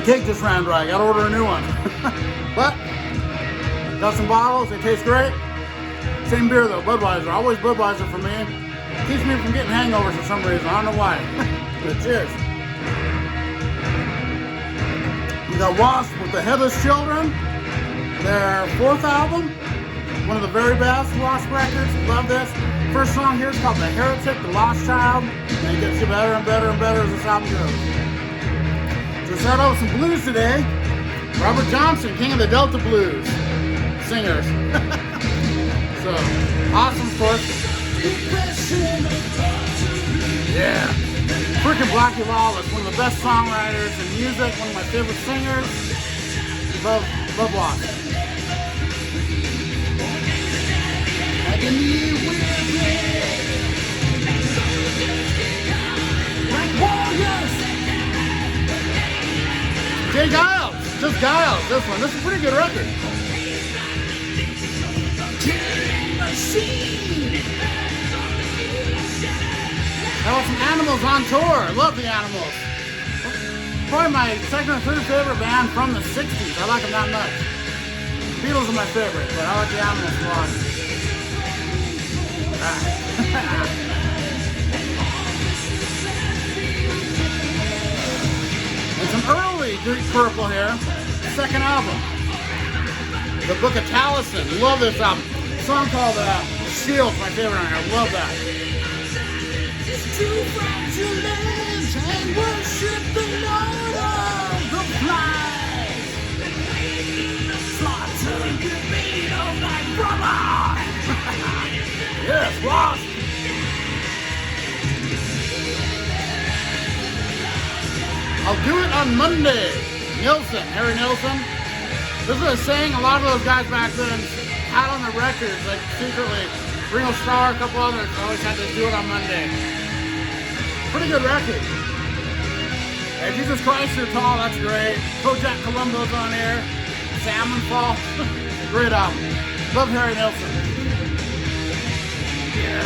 my cake just ran dry. Gotta order a new one. But got some bottles. They taste great. Same beer though, Budweiser. Always Budweiser for me. Keeps me from getting hangovers for some reason. I don't know why. But cheers. We got WASP with the Headless Children. Their 4th album. One of the very best WASP records. Love this. First song here is called The Heretic, The Lost Child. And it gets you better and better and better as this album goes. So start out with some blues today. Robert Johnson, king of the Delta Blues singers. So, awesome, of course. Yeah. Freaking Blackie Lawless, one of the best songwriters in music, one of my favorite singers. Love WASP. Jay Giles, just Giles, this one. This is a pretty good record. How about some Animals on tour? I love the Animals. Probably my second or third favorite band from the 60s. I like them that much. Beatles are my favorite, but I like the Animals a lot. And some early Deep Purple here. Second album. The Book of Taliesin. Love this album. A song called Shield's my favorite on here. I love that. To front your legs and worship the Lord of the Flies. Slaughter the meat of thy brother. Yes, WASP. I'll do it on Monday. Nilsson, Harry Nilsson. This is a saying a lot of those guys back then had on the records, like secretly. Ringo Starr, a couple others always had to do it on Monday. Pretty good record. Hey, Jesus Christ, You're Tall, that's great. Kojak Columbo's on here. Salmon Fall. Great album. Love Harry Nilsson. Yeah.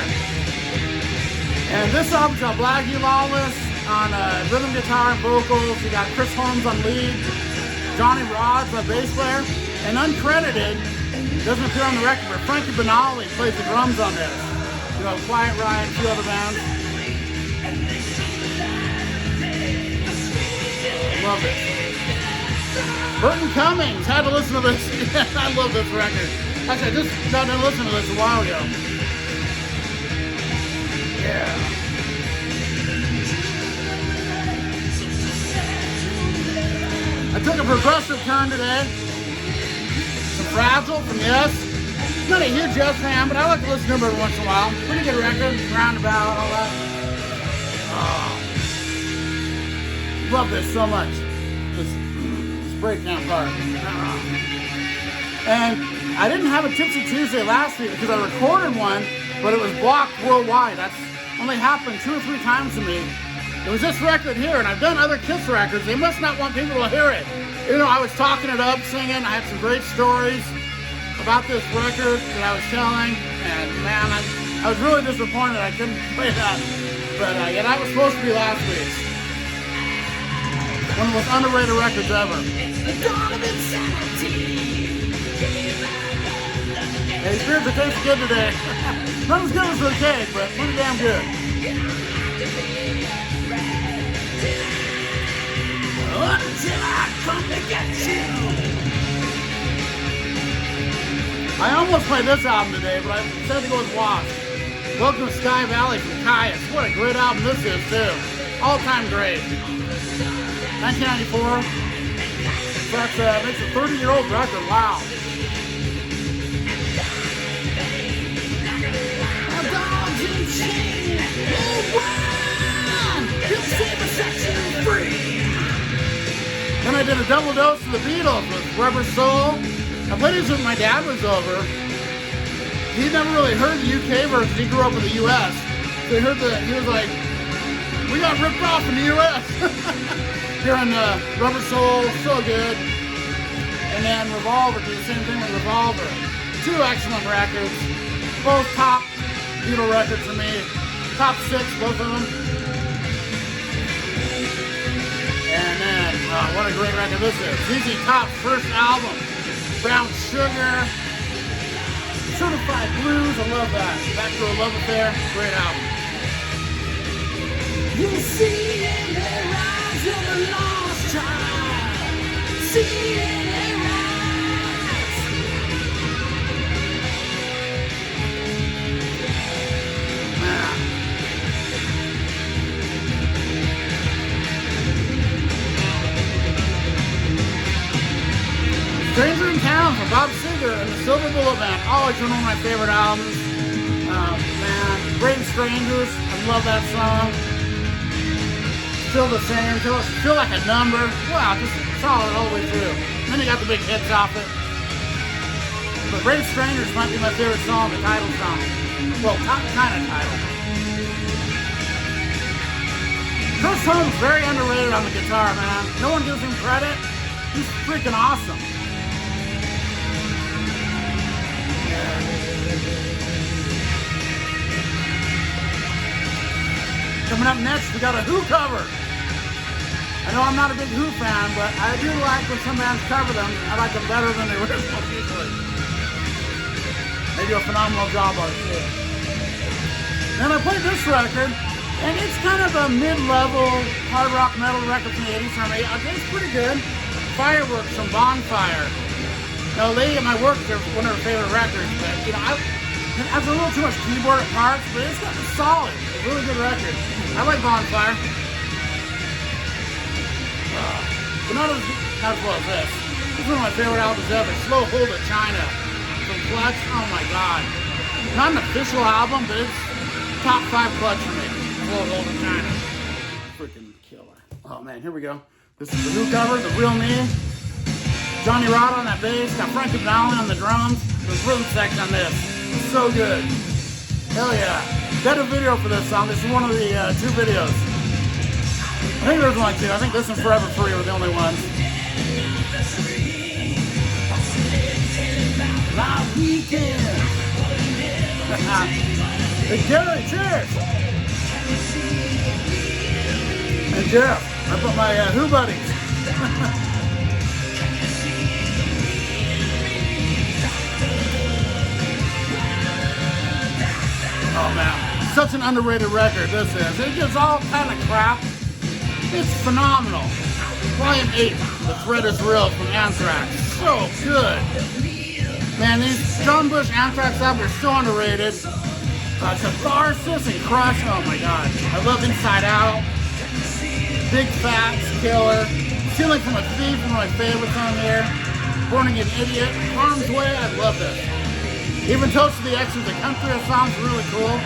And this album's got Blackie Lawless on rhythm guitar and vocals. You got Chris Holmes on lead. Johnny Rodz, a bass player. And uncredited, doesn't appear on the record, but Frankie Benali plays the drums on this. You know, Quiet Riot, a few other bands. Love it. Burton Cummings, had to listen to this. I love this record. Actually, I just got done listening to this a while ago. Yeah. I took a progressive turn today. Some Fragile from Yes. Not a huge Yes fan, but I like to listen to them every once in a while. Pretty good record, Roundabout, all that. Oh. Love this so much. This breakdown part. And I didn't have a Tipsy Tuesday last week because I recorded one, but it was blocked worldwide. That's only happened 2 or 3 times to me. It was this record here, and I've done other Kiss records. They must not want people to hear it. You know, I was talking it up, singing. I had some great stories about this record that I was telling, and man, I was really disappointed I couldn't play that. But yeah, that was supposed to be last week's. One of the most underrated records ever. Hey, spirits are tasting good today. Not as good as the cake, but pretty damn good. Until I come to get you. I almost played this album today, but I decided to go with WASP. Welcome to Sky Valley from Caius. What a great album this is, too. All-time great. 1994. That's makes a 30-year-old record. Wow. Then I did a double dose of the Beatles with Rubber Soul. I played these when my dad was over. He never really heard the UK version. He grew up in the US. So he was like, we got ripped off in the US. Hearing Rubber Soul, so good. And then Revolver, did the same thing with Revolver. 2 excellent records. Both top Beatle records for me. Top 6, both of them. And And then, what a great record this is. ZZ Top's first album, Brown Sugar, Certified Blues, I love that. Back to a Love Affair, great album. You see in the rise of a lost child, see in the rise. Stranger in Town from Bob Seger and the Silver Bullet Band. Always one of my favorite albums. Man, Great Strangers. I love that song. Still the same. Feel like a number. Wow, just solid all the way through. Then you got the big hits off it. But Great Strangers might be my favorite song, the title song. Well, kind of title. Chris Holmes very underrated on the guitar, man. No one gives him credit. He's freaking awesome. Coming up next, we got a Who cover. I know I'm not a big Who fan, but I do like when some bands cover them. I like them better than the originals usually. They do a phenomenal job on it too. Then I played this record, and it's kind of a mid-level hard rock metal record from the 80s for me. It's pretty good. Fireworks from Bonfire. Now, a lady at my work, they're one of her favorite records, but you know, it has a little too much keyboard at parts, but it's solid. It's a really good record. I like Bonfire. But not as well as this. This is one of my favorite albums ever. Slow Hold of China from Clutch. Oh my god. Not an official album, but it's top 5 Clutch for me. Slow Hold of China. Freaking killer. Oh man, here we go. This is the Who cover, The Real Me. Johnny Rod on that bass. Got Frankie Valli on the drums. There's rhythm section on this. It's so good. Hell yeah. Got a video for this song. This is one of the 2 videos. I think there's only 2. I think this and Forever Free were the only ones. My weekend. Hey Gary, cheers. And Jeff, I put my Who buddies. Oh man, such an underrated record this is. It gets all kind of crap. It's phenomenal. Volume 8, The Threat Is Real from Anthrax. So good. Man, these John Bush Anthrax albums are so underrated. Catharsis and Crush, oh my god. I love Inside Out. Big Fats, Killer. Stealing from a Thief, one of my favorites on here. Born Again Idiot. Harm's Way, I love this. Even Toast to the X is a country song's really cool.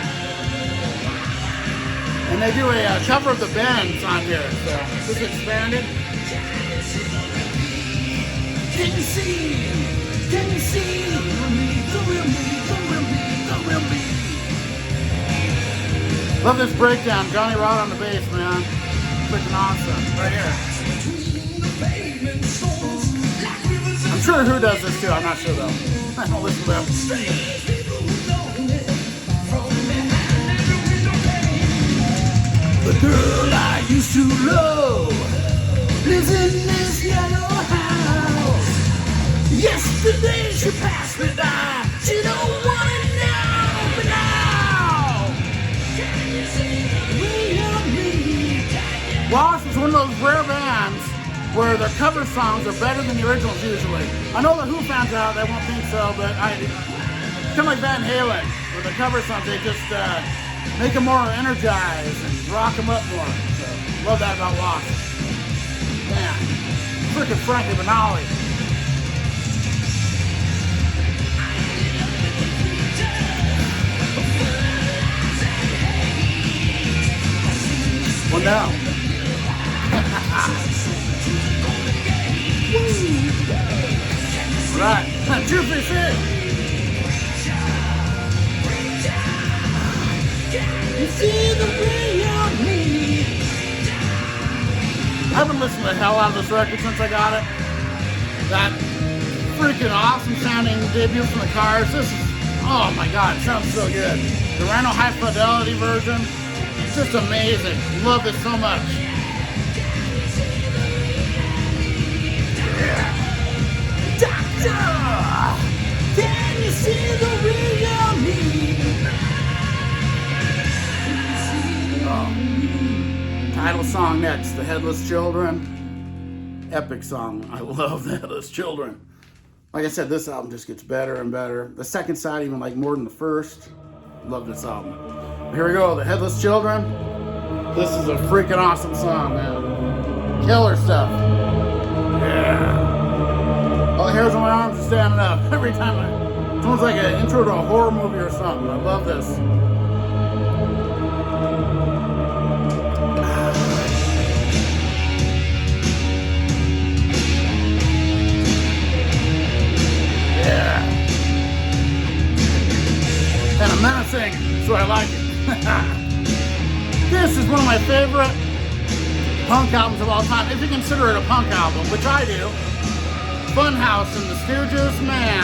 And they do a cover of the Bends on here, so this is expanded. Can you see? Can you see? The real me, the real me, the real me. Love this breakdown. Johnny Rod on the bass, man. Freaking awesome. Right here. I'm sure Who does this too. I'm not sure though. I don't listen to them. The girl I used to love lives in this yellow house. Yesterday she passed me by. She don't want it now, but now. Can you see me? WASP is one of those rare bands where their cover songs are better than the originals usually. I know the Who fans out there won't think so, but it's kind of like Van Halen, where the cover songs, they just make them more energized and rock them up more. So, love that about WASP. Man, freaking Frankie Valli. Well, now. Right, 2 3 6. You see the real me. I've been listening to the hell out of this record since I got it. That freaking awesome sounding debut from the Cars. This is, oh my god, it sounds so good. The Rhino High Fidelity version, it's just amazing. Love this so much. Doctor, can you see the real me? Oh. Title song next, The Headless Children. Epic song. I love The Headless Children. Like I said, this album just gets better and better. The second side even like more than the first. Love this album. Here we go, The Headless Children. This is a freaking awesome song, man. Killer stuff. Yeah. All the hairs on my arms are standing up every time it's almost like an intro to a horror movie or something. I love this. Yeah. And I'm menacing, so I like it. This is one of my favorite punk albums of all time, if you consider it a punk album, which I do. Funhouse and the Stooges, man.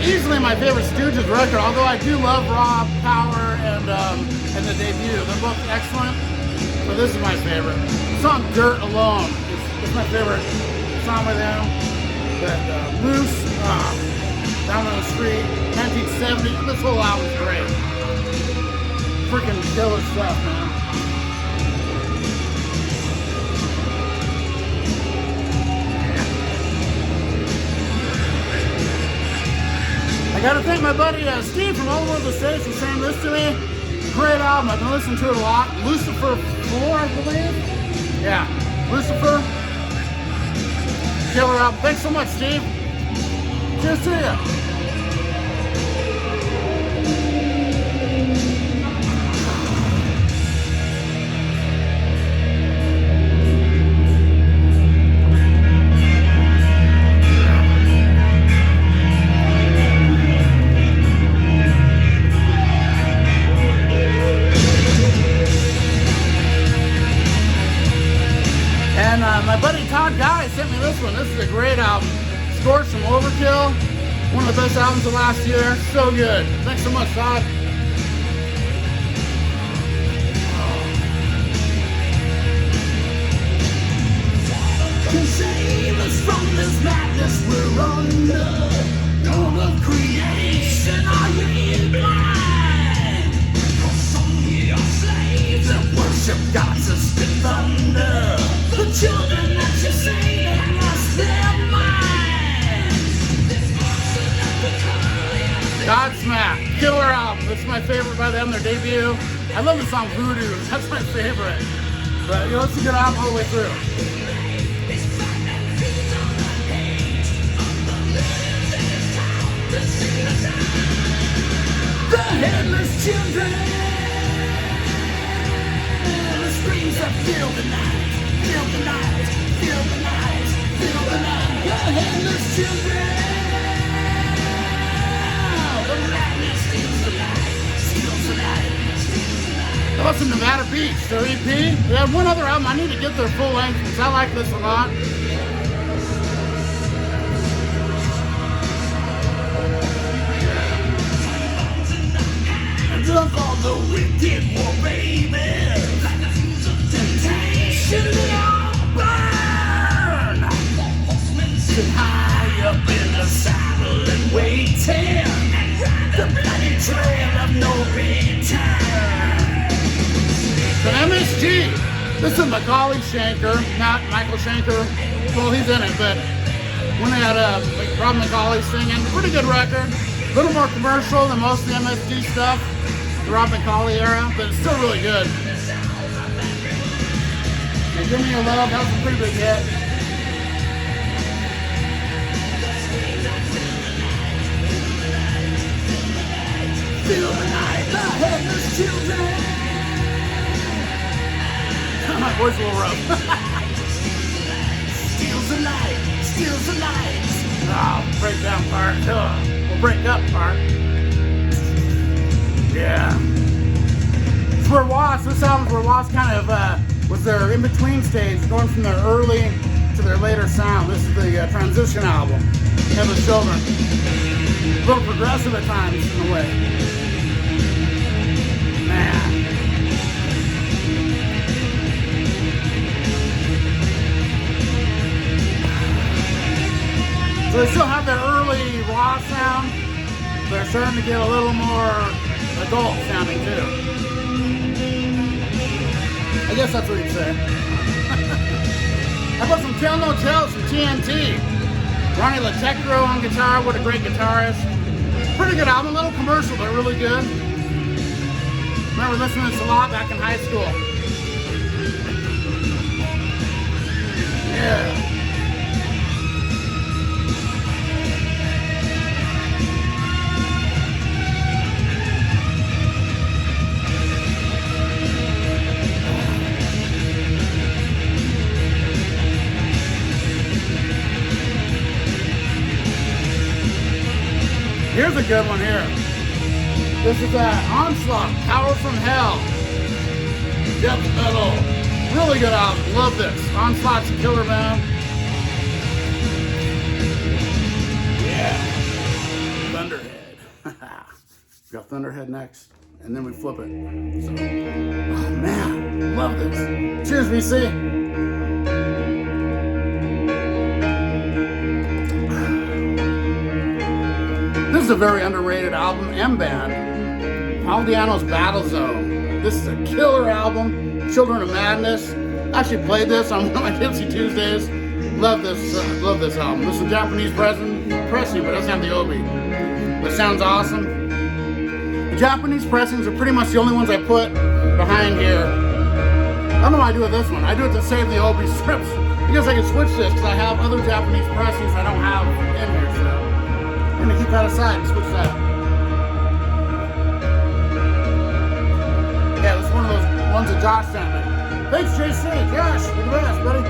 Easily my favorite Stooges record, although I do love Raw Power and the debut. They're both excellent, but this is my favorite. The song Dirt Alone is my favorite song by them. But Loose, Down on the Street, 1970, this whole album's great. Freaking killer stuff, man. I gotta thank my buddy Steve from all over the States for sending this to me. Great album, I've been listening to it a lot. Lucifer 4, I believe. Yeah, Lucifer. Killer album. Thanks so much, Steve. Cheers to you. My buddy Todd Guy sent me this one. This is a great album. Scorch from Overkill. One of the best albums of last year. So good. Thanks so much, Todd. Can save us from this madness we're under. Dawn of creation, are you blind? For some ye are slaves that worship gods of spit thunder. The children that you say they lost their minds. Godsmack, killer album. This is my favorite by them, their debut. I love the song Voodoo. That's my favorite. But you know, it's a good album all the way through. The Headless Children. The screams that fill the night. Feel the night, feel the night, feel the night. The Headless Children. The madness steals the night, steals the night, steals the night. That was Nevada Beach, their EP. They had one other album. I need to get their full length because I like this a lot. And look all the wicked war babies. Like the fuse of temptation. Burn! Sit high up in the saddle and waiting. The bloody trail of no return. But MSG, this is Macaulay Schenker, not Michael Schenker. Well, he's in it, but when they had Rob Macaulay singing, pretty good record. A little more commercial than most of the MSG stuff, the Rob Macaulay era, but it's still really good. Give Me Your Love, that was a pretty big hit. Feel the night, the Headless Children. My voice a little rough. Steals the light, steals the light. Oh, breakdown part. Well, break up part. Yeah. It's where WASP, this album's where WASP kind of was their in-between stage, going from their early to their later sound. This is the transition album, Headless Children. A little progressive at times, in a way. Man. to get a little more adult sounding too. I guess that's what you'd say. How about some Tell No Tales from TNT? Ronnie Latecro on guitar, what a great guitarist. Pretty good album, a little commercial, but really good. Remember listening to this a lot back in high school. Yeah. Here's a good one here. This is Onslaught, Power from Hell. Death metal. Really good album. Love this. Onslaught's a killer band. Yeah. Thunderhead. We got Thunderhead next. And then we flip it. So, oh man, love this. Cheers, VC. This is a very underrated album and band. Paul Di'Anno's Battle Zone. This is a killer album. Children of Madness. I actually played this on one of my Tipsy Tuesdays. Love this album. This is a Japanese pressing, but it doesn't have the Obi. But it sounds awesome. The Japanese pressings are pretty much the only ones I put behind here. I don't know why I do with this one. I do it to save the Obi strips. Because I can switch this because I have other Japanese pressings I don't have in here. So I'm going to keep that aside and switch that. Yeah, this is one of those ones that Josh sent me. Thanks, JC. Josh, you're the best, buddy.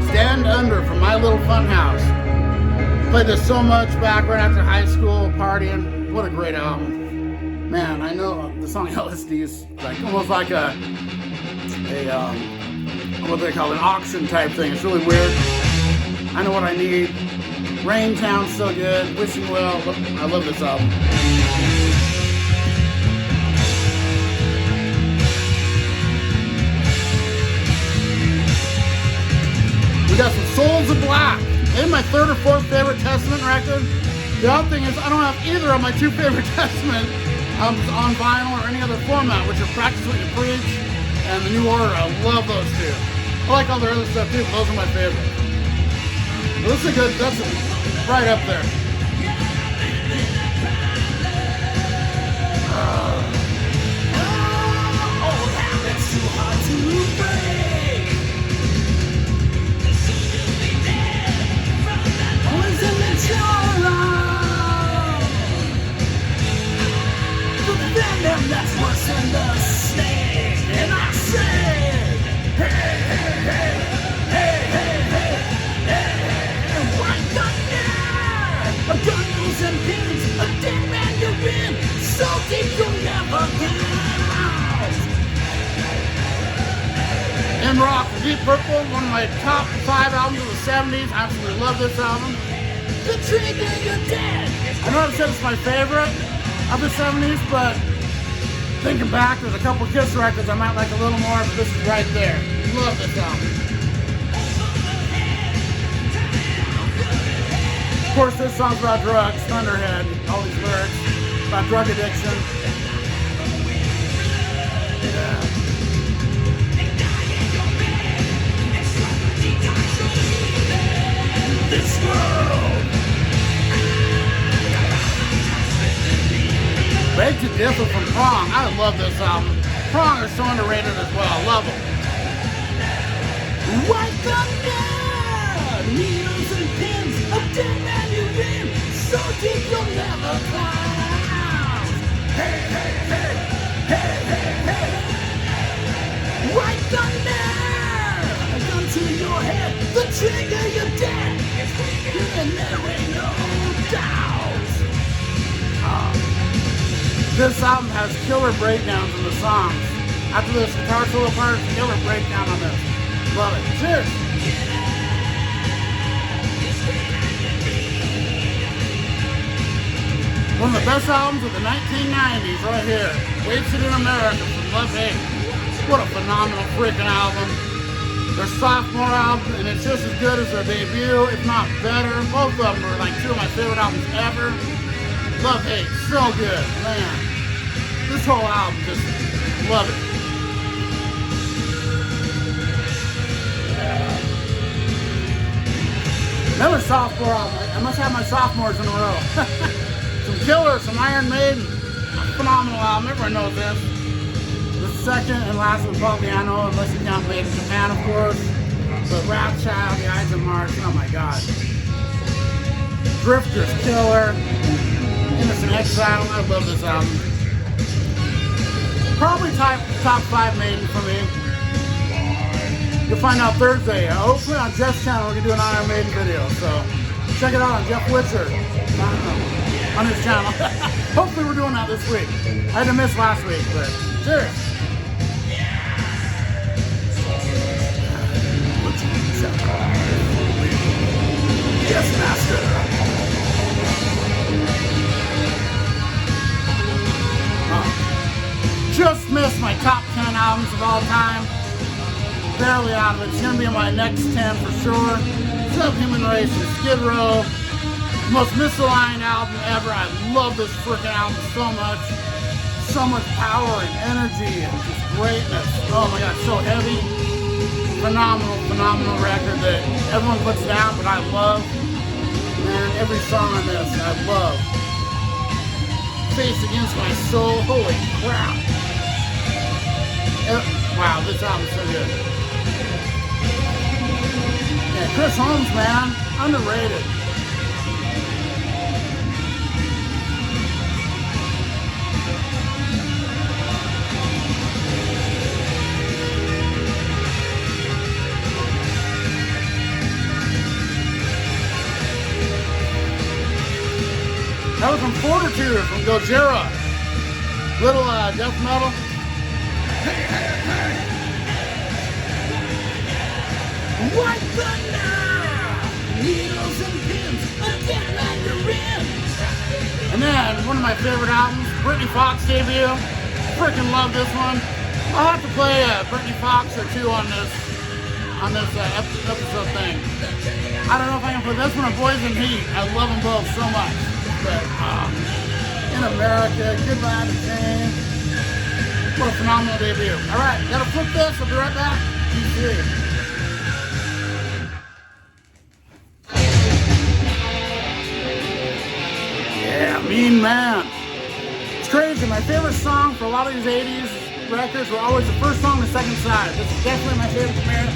Stand Under from My Little Funhouse. Played this so much back right after high school, partying. What a great album. Man, I know the song LSD is like almost like a what they call an auction type thing. It's really weird. I Know What I Need. Rain Town's so good. Wishing Well. I love this album. We got some Souls of Black. Maybe my third or fourth favorite Testament record. The odd thing is I don't have either of my two favorite Testament albums on vinyl or any other format, which are Practice What You Preach and The New Order. I love those two. I like all their other stuff too, but those are my favorite. This is a good, that's right up there. It's too hard to break. Poison that you're on. The venom that's worse than the snake. And I said, hey, hey, hey, hey, hey, hey, hey, hey, white thunder. A gun moves and pins, a dead man you've been. So deep you'll never get out. In Rock, Deep Purple, one of my top 5 albums of the 70s. I absolutely love this album. The Trigger, You're Dead. I know I've said it's my favorite of the 70s, but thinking back, there's a couple Kiss records I might like a little more, but this is right there. Love this album. Of course, this song's about drugs, Thunderhead, all these lyrics about drug addiction. Yeah. This world. Beg to Differ from Prong. I love this album. Prong are so underrated as well. I love them. White thunder, needles and pins, a dead man you've been, so deep you'll never climb. Hey, hey, hey, hey, hey, hey. White thunder, a gun to your head, the trigger, you're dead. And there ain't no doubt. This album has killer breakdowns in the songs. After this guitar solo part, killer breakdown on this. Love it. Cheers! One of the best albums of the 1990s right here. Wasted in America from Love Hate. What a phenomenal freaking album. their sophomore album, and it's just as good as their debut, if not better. Both of them are like two of my favorite albums ever. Love Hate, so good, man. This whole album, just love it. Another sophomore album. I must have my sophomores in a row. Some Killer, some Iron Maiden. Phenomenal album, everyone knows this. The second and last one probably I know, unless you count Made in Japan, of course. But Wrathchild, The Ides of March, oh my god. Drifters, Killer, Innocent Exile, I love this album. Probably top 5 Maiden for me. You'll find out Thursday. Hopefully on Jeff's channel we're going to do an Iron Maiden video. So check it out on Jeff Witcher on his channel. Hopefully we're doing that this week. I had to miss last week, but cheers. Yes, master. Just missed my top 10 albums of all time. Barely out of it. It's going to be in my next 10 for sure. Subhuman Race and Skid Row. Most misaligned album ever. I love this freaking album so much. So much power and energy and just greatness. Oh my god, so heavy. Phenomenal record that everyone puts down, but I love. Man, every song on this, I love. Face Against My Soul, holy crap. Wow, this album's so good. Yeah, Chris Holmes, man, underrated. That was from Fortitude, from Gojira. Little death metal. What the now? Needles and pins, again under rims. And then, one of my favorite albums, Britney Fox debut. Freaking love this one. I'll have to play Britney Fox or two on this episode thing. I don't know if I can put this one or Boys in Heat. I love them both so much. But In America, Goodbye to Pain. What a phenomenal debut. Alright, gotta flip this, I'll be right back. DC. Yeah, Mean Man. It's crazy, my favorite song for a lot of these 80s records were always the first song and the second side. This is definitely my favorite from here.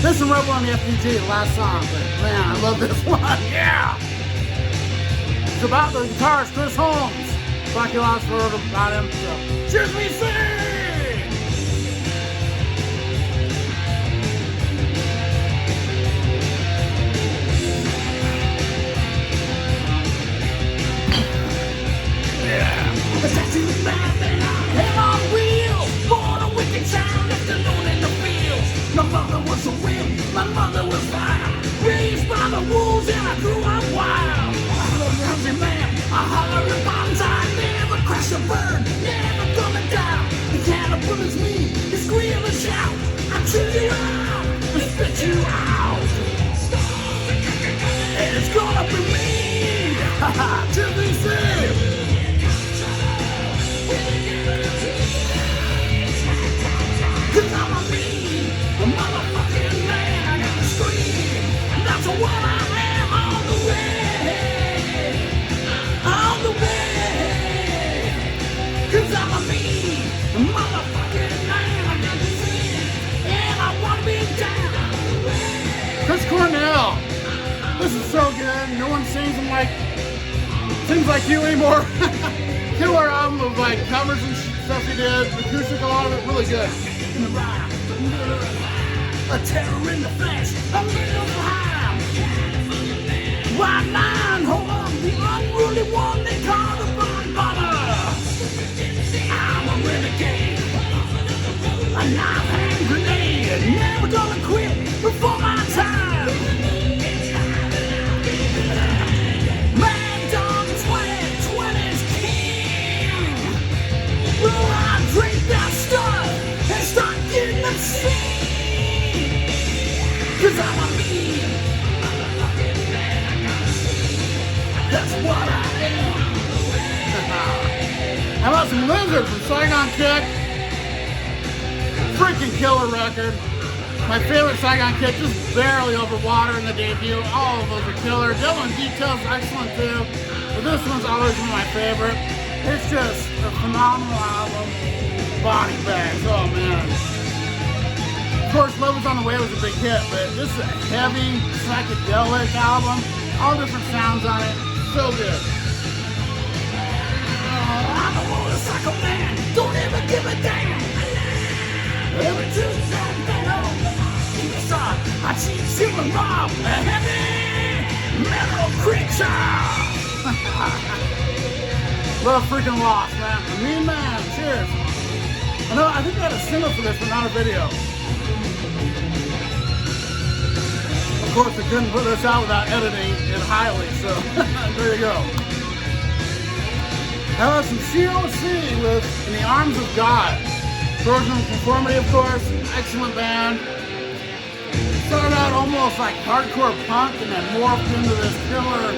This and Rebel on the FPG, the last song, but man, I love this one, yeah! It's about the guitarist, Chris Holmes. Fuck you lost word about him, so cheers me sing! Yeah. The taxi was bad, then I held on wheels. Born a wicked child, left alone in the fields. My mother was a wimp, my mother was vile. Raised by the wolves and I grew up wild. Man, I holler at bombs, I never crash or burn, never gonna die. The cannibal is me, you squeal and shout. I chew you out, and spit you out. And it's gonna be me, haha, to be saved. Cause I'm a mean, a motherfucking man, I gotta scream. And that's what I am on the way. On the way, cause I'm a mean motherfucking man, I got to sing, and I wanna be down. Chris Cornell, this is so good. No one sings like you anymore. Killer album of like covers and stuff he did, acoustic, a lot of it, really good. A terror in the flesh, a little high. White line, hold on. The unruly one they call the bonbonner. I'm a renegade, a knife hand grenade, never gonna quit before my time. Mad dog 2020's king. Well, I drink that stuff and start getting obscene. That's what I am. How about some Lizard from Saigon Kick? Freaking killer record. My favorite Saigon Kick, just barely over water in the debut. All of those are killer. Dylan Detail's excellent too. But this one's always one of my favorite. It's just a phenomenal album. Body Bags, oh man. Of course, Love Is On The Way was a big hit, but this is a heavy, psychedelic album. All different sounds on it. So good. I'm a motorcycle man. Don't ever give a damn. Every Tuesday, I see Silver Rob, a heavy metal creature. Love freaking Lost, man. A mean man. Cheers. I think I had a single for this, but not a video. Of course, I couldn't put this out without editing it highly, so there you go. How about some COC with In the Arms of God? Corrosion of Conformity, of course. Excellent band. Started out almost like hardcore punk and then morphed into this killer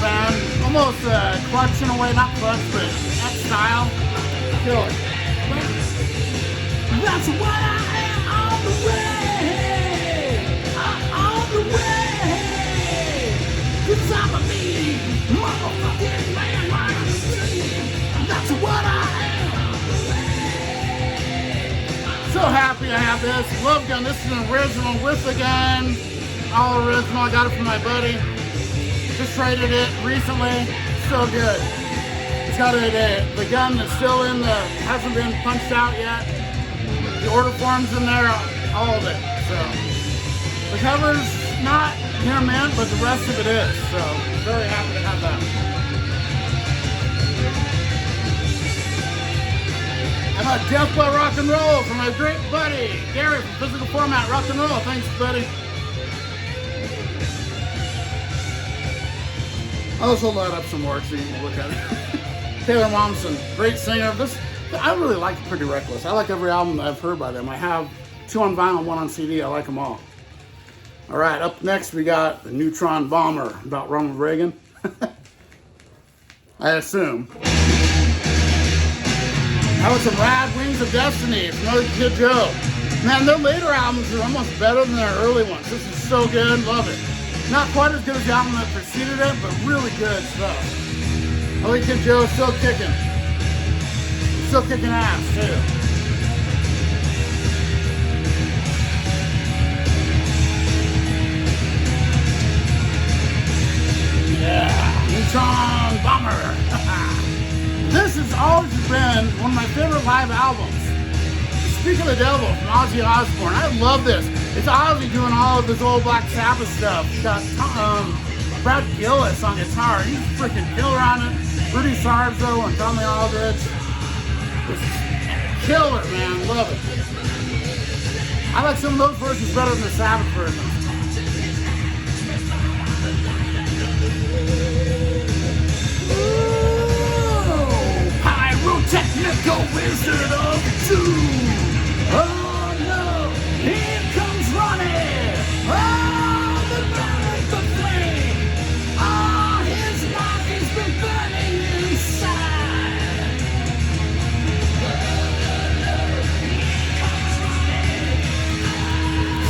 band. Almost Clutch in a way, not Clutch, but that style. Killer. That's what I am on the way. I'm on the way. 'Cause I'm a mean motherfucking man like a street. That's what I am. So happy I have this. Love Gun. This is an original with the gun. All original. I got it from my buddy. Just traded it recently. So good. It's got the gun that's still in the, hasn't been punched out yet. The order form's in there, all of it. So the cover's not near mint, but the rest of it is. So very happy to have that. How about Death by Rock and Roll from my great buddy Gary from Physical Format Rock and Roll. Thanks, buddy. I'll also load up some more so you can look at it. Taylor Momsen, great singer. I really like Pretty Reckless. I like every album that I've heard by them. I have 2 on vinyl, 1 on CD. I like them all. All right, up next we got the Neutron Bomber about Ronald Reagan. I assume. How about some Rad Wings of Destiny from Another Kid Joe? Man, their later albums are almost better than their early ones. This is so good, love it. Not quite as good as the album that preceded it, but really good stuff. Another Kid Joe is still kicking. Still kicking ass, too. Yeah, Neutron Bomber. This has always been one of my favorite live albums. Speak of the Devil from Ozzy Osbourne. I love this. It's Ozzy doing all of his old Black Sabbath stuff. It's got Brad Gillis on guitar. He's freaking killer on it. Rudy Sarzo and Tommy Aldridge. It's killer, man. Love it. I like some of those versions better than the Sabbath versions. Pyrotechnical Wizard of Doom. Oh no, here comes Ronnie. Oh, the burning the flame. Oh, his life has been burning inside.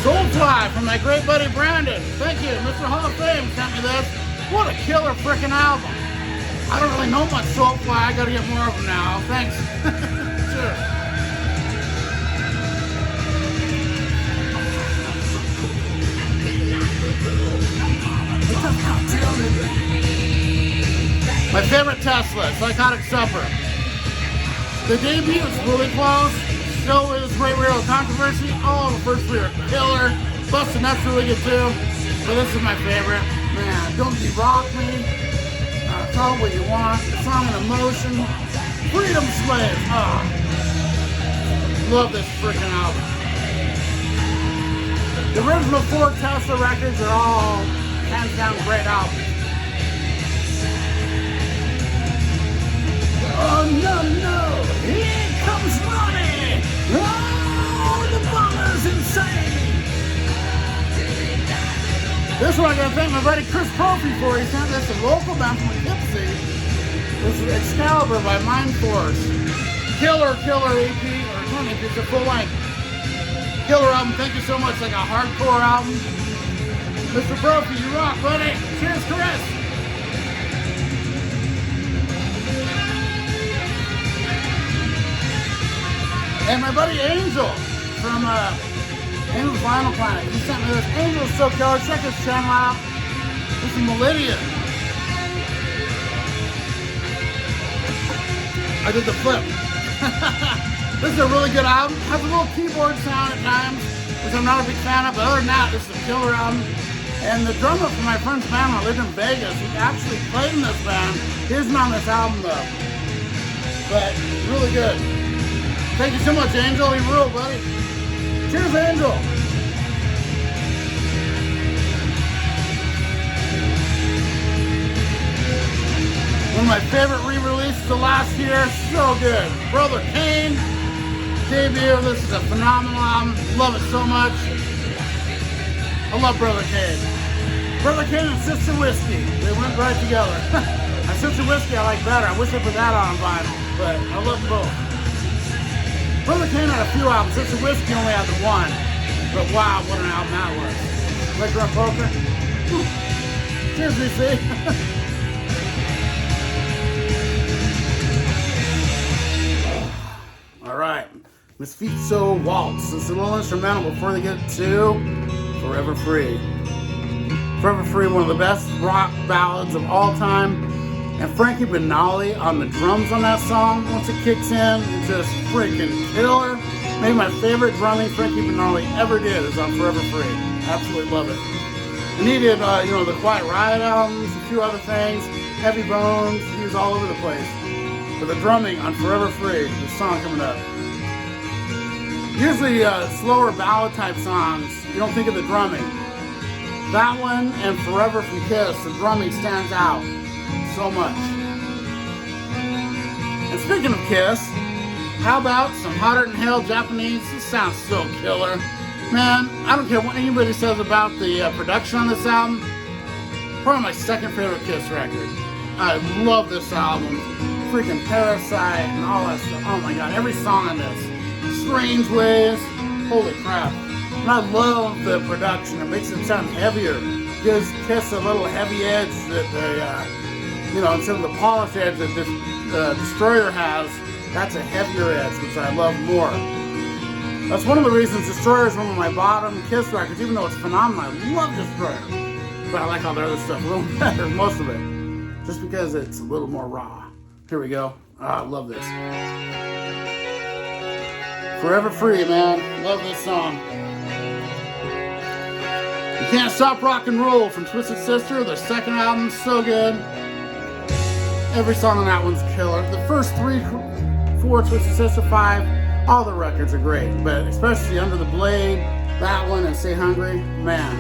Soulfly from my great buddy Brandon. Thank you, Mr. Hall of Fame sent me this. What a killer frickin' album. I don't really know much Soulfly. I gotta get more of them now. Thanks. Sure. My favorite Tesla, Psychotic Supper. The debut is really close. So is Great Real Controversy. All the first three are killer. Bustin' Nuts really good too. But this is my favorite. Man, Don't You Rock Me. Call What You Want. Song and Emotion. Freedom Slave. Oh. Love this freaking album. The original 4 Tesla records are all hands down great albums. Oh no, no, here comes Ronnie! Oh, the bomber's insane! This one I gotta thank my buddy Chris Profi for. He sent this a local band from Tipsy. This is Excalibur by Mind Force. Killer EP, or 20, it's a full length. Killer album, thank you so much, like a hardcore album. Mr. Profi, you rock, buddy. Cheers, Chris. And my buddy Angel from Angel's Vinyl Planet. He sent me this. Angel's so killer. Check his channel out. This is Meridian. I did the flip. This is a really good album. Has a little keyboard sound at times, which I'm not a big fan of, but other than that, this is a killer album. And the drummer from my friend's band, I lived in Vegas, he actually played in this band. He isn't on this album though. But really good. Thank you so much, Angel. You rule, buddy. Cheers, Angel. One of my favorite re-releases of last year. So good. Brother Kane debut. This is a phenomenal album. Love it so much. I love Brother Kane. Brother Kane and Sister Whiskey. They went right together. And Sister Whiskey I like better. I wish I put that on vinyl, but I love both. Brother Kane had a few albums. Sister Whiskey only had the one. But wow, what an album that was. Liquor and Poker. Cheers, VC. All right. Misfitso Waltz. It's a little instrumental before they get to Forever Free. Forever Free, one of the best rock ballads of all time. And Frankie Benali on the drums on that song, once it kicks in, it's just freaking killer. Maybe my favorite drumming Frankie Benali ever did is on Forever Free. Absolutely love it. And he did, the Quiet Riot albums, a few other things, Heavy Bones, he was all over the place. But the drumming on Forever Free, the song coming up. Usually slower ballad type songs, you don't think of the drumming. That one and Forever from Kiss, the drumming stands out so much. And speaking of Kiss, how about some Hotter Than Hell Japanese? This sounds so killer. Man, I don't care what anybody says about the production on this album. Probably my second favorite Kiss record. I love this album. Freaking Parasite and all that stuff. Oh my god, every song on this. Strange Ways. Holy crap. And I love the production. It makes it sound heavier. Gives Kiss a little heavy edge that they, instead of the polished edge that this Destroyer has, that's a heavier edge, which I love more. That's one of the reasons Destroyer is one of my bottom Kiss records, even though it's phenomenal. I love Destroyer. But I like all the other stuff a little better, most of it. Just because it's a little more raw. Here we go. I love this. Forever Free, man. Love this song. You Can't Stop Rock and Roll from Twisted Sister. Their second album, so good. Every song on that one's killer. The first 3, 4, Twisted Sister, 5, all the records are great. But especially Under the Blade, that one, and Stay Hungry, man.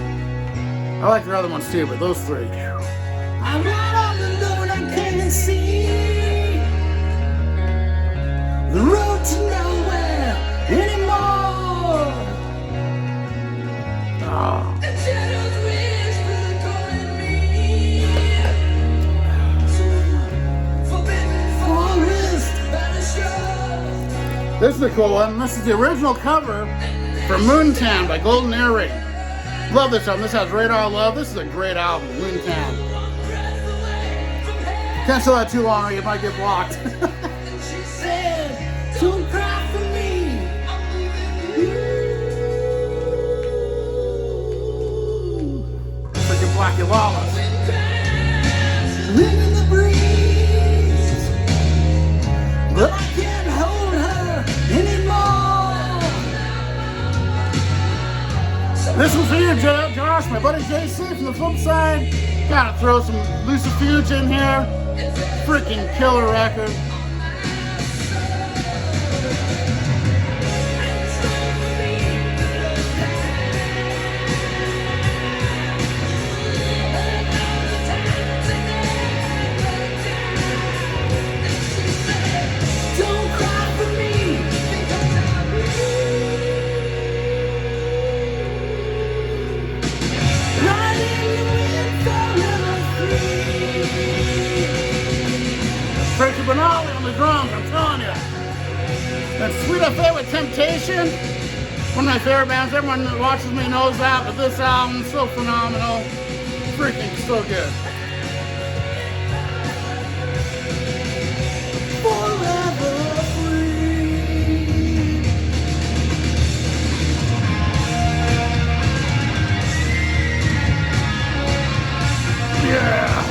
I like their other ones too, but those 3. I'm not on the road, I can't see the road to nowhere anymore. Oh. This is a cool one. This is the original cover for Moontown by Golden Earring. Love this album. This has Radar Love. This is a great album, Moontown. Can't show that too long or you might get blocked. She said, don't cry for me. It's like a Blackie Lawless. Living the breeze, but I can't hold her anymore. This one's for you, Josh, my buddy JC from the flip side. Gotta throw some Lucifuge in here. Freaking killer record. Right in the drums, I'm telling you. And Sweet FA with Temptation, one of my favorite bands. Everyone that watches me knows that, but this album is so phenomenal. Freaking so good. Forever free. Yeah.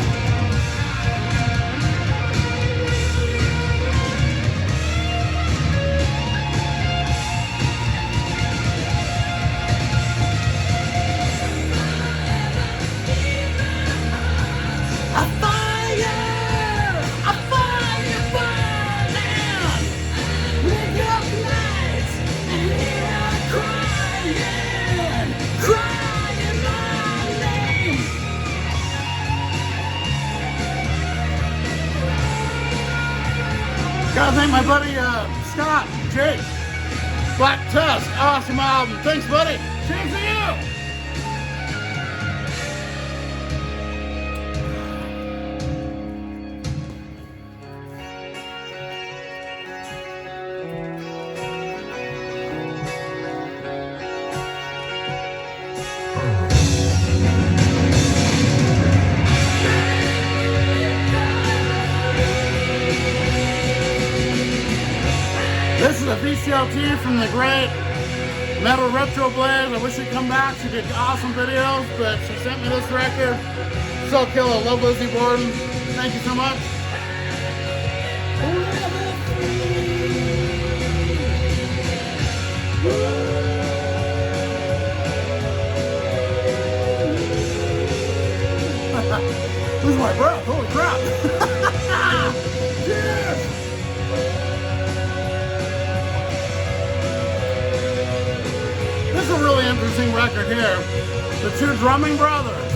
Gotta thank my buddy Scott, Jake, Black Tusk, awesome album. Thanks, buddy. Cheers to you. This is a VCLT from the great Metal Retro Blaze. I wish she'd come back. She did awesome videos, but she sent me this record. So killer. Love Lizzie Borden. Thank you so much. Lose my breath. Holy crap. Cheers. This is a really interesting record here. The two drumming brothers,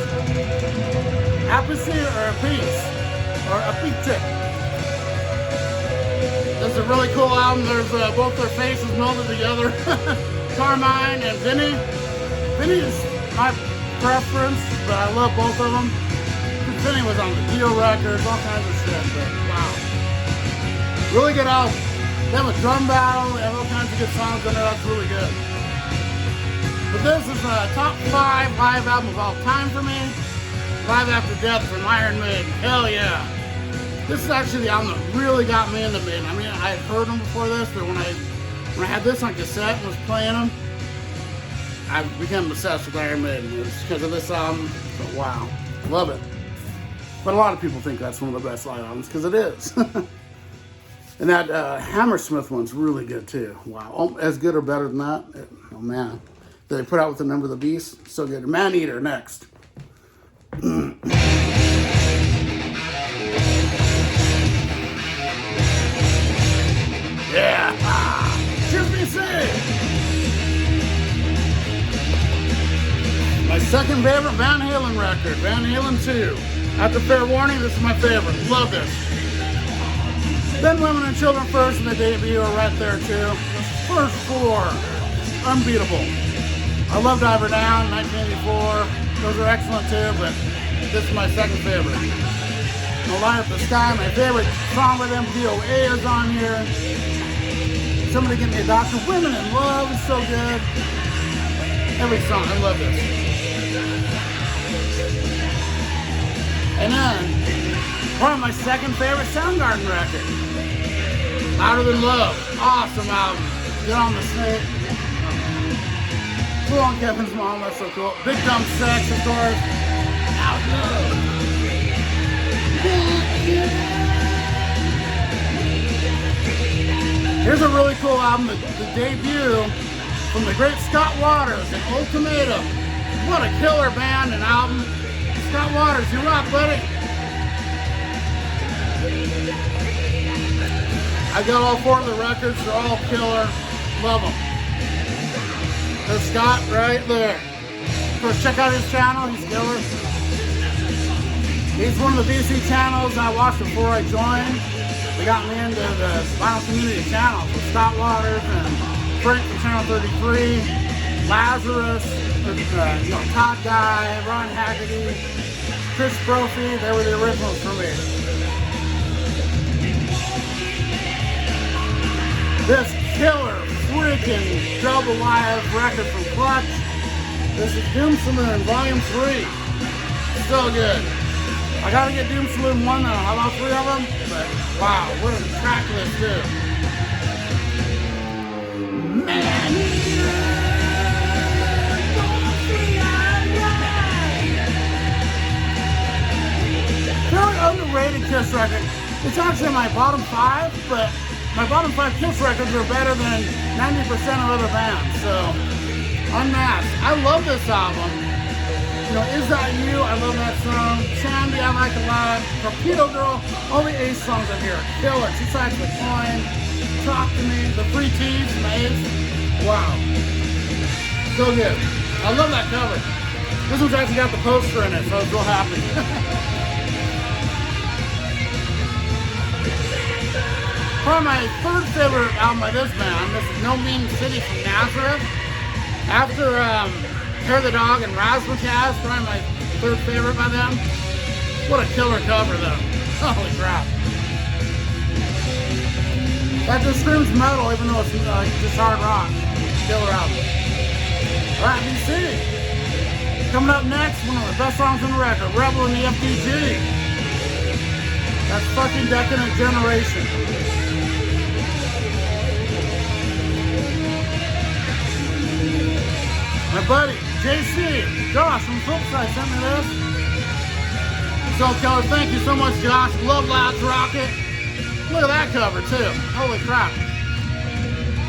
Appice or Appice, or Appice. This is a really cool album. There's both their faces melded together. Carmine and Vinny. Vinny is my preference, but I love both of them. Vinny was on the Dio records, all kinds of shit, but wow. Really good album. They have a drum battle, they have all kinds of good songs in there, that's really good. But this is a top 5 live album of all time for me. Live After Death from Iron Maiden. Hell yeah. This is actually the album that really got me into Maiden. I mean, I had heard them before this, but when I had this on cassette and was playing them, I became obsessed with Iron Maiden. It was because of this album. But wow. Love it. But a lot of people think that's one of the best live albums, because it is. And that Hammersmith one's really good too. Wow. Oh, as good or better than that? Oh man. That they put out with the Number of the Beast. So good. Man Eater next. Yeah. Cheers be safe. My second favorite Van Halen record. Van Halen 2. After Fair Warning, this is my favorite. Love this. Then Women and Children First and the debut are right there too. The first 4. Unbeatable. I love Diver Down, 1984. Those are excellent too, but this is my second favorite. No Light Up the Sky, my favorite song with them, VOA is on here. Somebody Get Me a Doctor. Women in Love is so good. Every song, I love this. And then, one of my second favorite Soundgarden record. Louder Than Love. Awesome album. Get on the Snake. Cool on Kevin's Mom, that's so cool. Big Dumb Sex, of course. Out Love. Here's a really cool album, the debut from the great Scott Waters and Ultimatum. What a killer band and album. Scott Waters, you rock, buddy. I got all 4 of the records, they're all killer. Love them. There's Scott right there. Of course, check out his channel, he's killer. He's one of the BC channels I watched before I joined. They got me into the Vinyl Community channel with Scott Waters and Frank from Channel 33, Lazarus, Todd Guy, Ron Haggerty, Chris Brophy. They were the originals for me. This killer freaking double live record from Clutch. This is Doom Saloon Volume 3. So good. I gotta get Doom Saloon 1 though. How about 3 of them? But wow, what a track list too. Man, very underrated Kiss record. It's actually my bottom 5, but my bottom 5 Kiss records are better than 90% of other bands. So, Unmasked. I love this album. You know, Is That You? I love that song. Shandy, I like a lot. Torpedo Girl, all the Ace songs are here. Killer, Two Sides of the Coin, Talk to Me, the 3 T's from Ace. Wow. So good. I love that cover. This one's actually got the poster in it, so I was real happy. Probably my 3rd favorite album by this band. This is No Mean City from Nazareth. After Hair the Dog and Razzmatazz, probably my 3rd favorite by them. What a killer cover though. Holy crap. That just screams metal even though it's just hard rock. Killer album. Alright, BC. Coming up next, one of the best songs on the record, Rebel in the FDG. That's fucking Decadent Generation. My buddy, JC, Josh from Flipside sent me this. So killer, thank you so much, Josh. Love Loud's Rocket. Look at that cover too. Holy crap.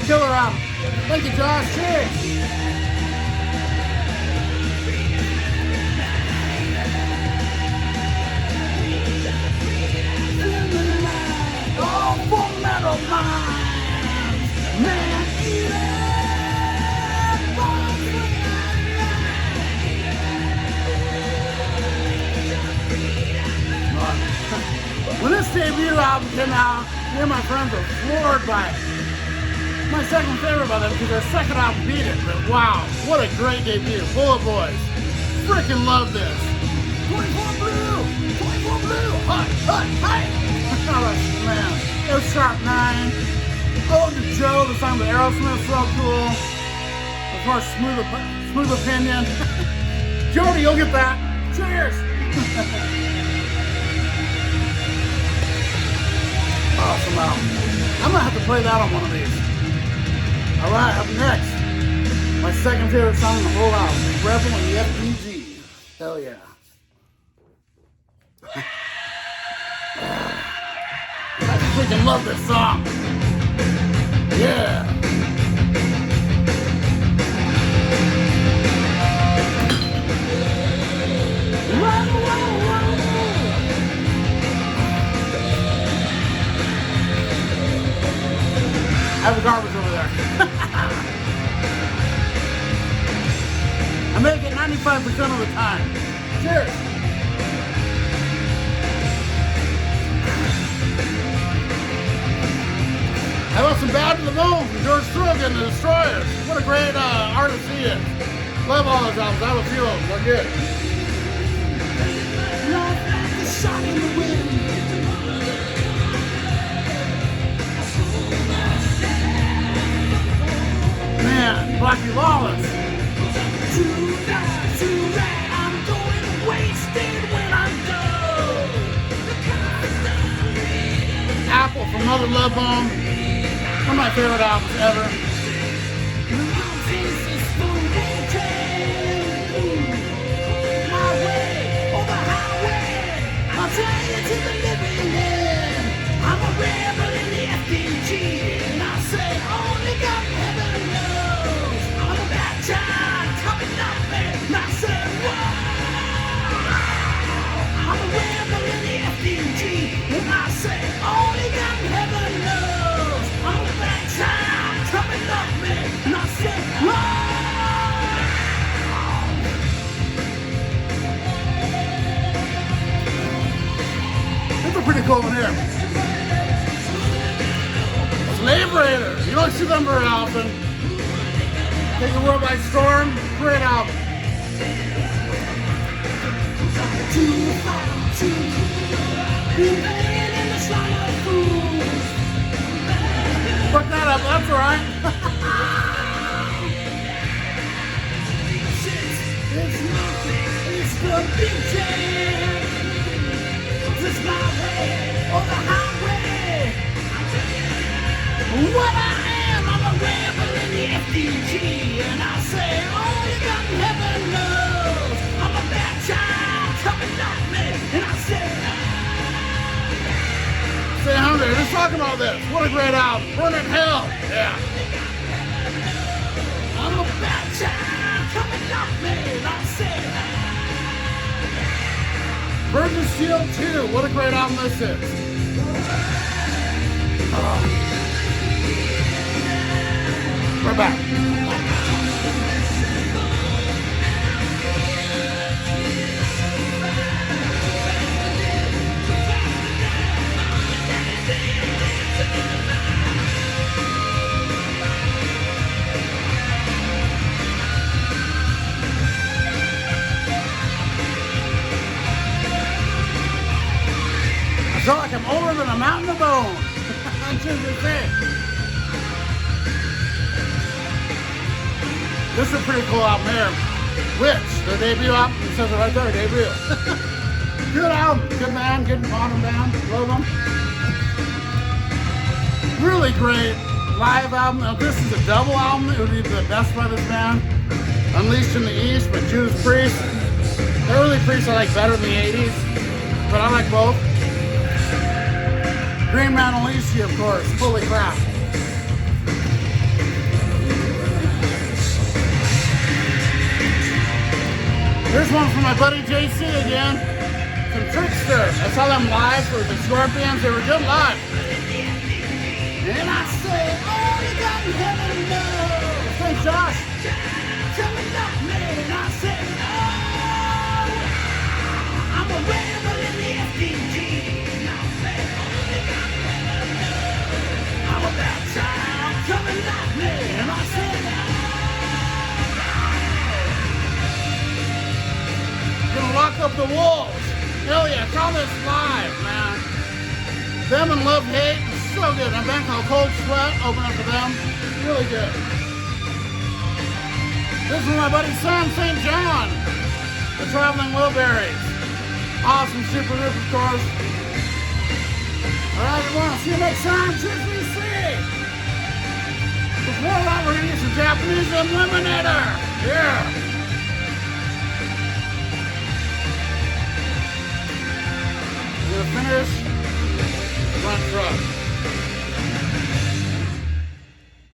Killer album. Thank you, Josh. Cheers. Oh, for metal minds, man eater. When this debut album came out, me and my friends were floored by it. My 2nd favorite by them because their 2nd album beat it. But wow, what a great debut. Bullet Boys. Freaking love this. 24 Blue! 24 Blue! Hot, hot, hot! Oh, man. It was Sharp 9. Oh, to Joe, the song with Aerosmith, so cool. Of course, Smooth Opinion. Jody, you'll get that. Cheers! Awesome album. I'm gonna have to play that on one of these. Alright, up next, my 2nd favorite song in the whole album, Rebel in the FDG. Hell yeah. I freaking love this song. Yeah. I have the garbage over there. I make it 95% of the time. Cheers. How about some Bad to the Bone from George Thorogood and the Destroyers? What a great artist he is. Love all his albums. I have a few of them. They're good. Love like a shot in the wind. Man, Blackie Lawless. Tonight, I'm going wasted when I'm done. Apple from Mother Love Bone. One of my favorite albums ever. My way, or the highway. I'll tell you to the living end. I'm a rebel in the FDG. And I say, only God heaven knows. I'm a bad time coming up there. And I say, whoa. I'm a rebel in the FDG. And I say, only God heaven knows. I'm a bad time coming up there. And I say, whoa. That's a pretty cool one here. Slave Raider. You don't see them very often. Take the world by storm. Great album. Fuck that Yep, that's right. It's the big jam. This my way or the highway. What I am, I'm a rebel in the FDG, and I say, only God in heaven knows. I'm a bad child, coming off me, and I say, Say hungry. Let's talk about this. What a great album. Burn in Hell. Yeah. I'm a bad child, coming off me, and I say, Virgin Steel 2. What a great album this is. We're back. I feel like I'm older than a mountain of bone. That's just the thing. This is a pretty cool album here. Witch, their debut album. It says it right there, debut. Good album. Good man. Good bottom down. Love them. Really great live album. Now, this is a double album. It would be the best by this band. Unleashed in the East by Judas Priest. The early Priest I like better than the 80s, but I like both. Green Man Alicia, of course. Holy crap. Here's one from my buddy JC again. Some Trickster. I saw them live for the Scorpions. They were good live. and I say, only God in heaven knows. Thanks, Josh. Coming up, man, and I say, oh, I'm a rebel in the FDG. I'm a bad child coming like me, and I said, Gonna lock up the wolves. Hell yeah, saw this live, man. Them and Love Hate is so good. I'm back on Cold Sweat, open up for them. Really good. This is my buddy Sam St. John, the Traveling Wilburys. Awesome super group, of course. Alright, everyone, see you next time. Cheers, BC. Before that, we're gonna get some Japanese Eliminator. Yeah.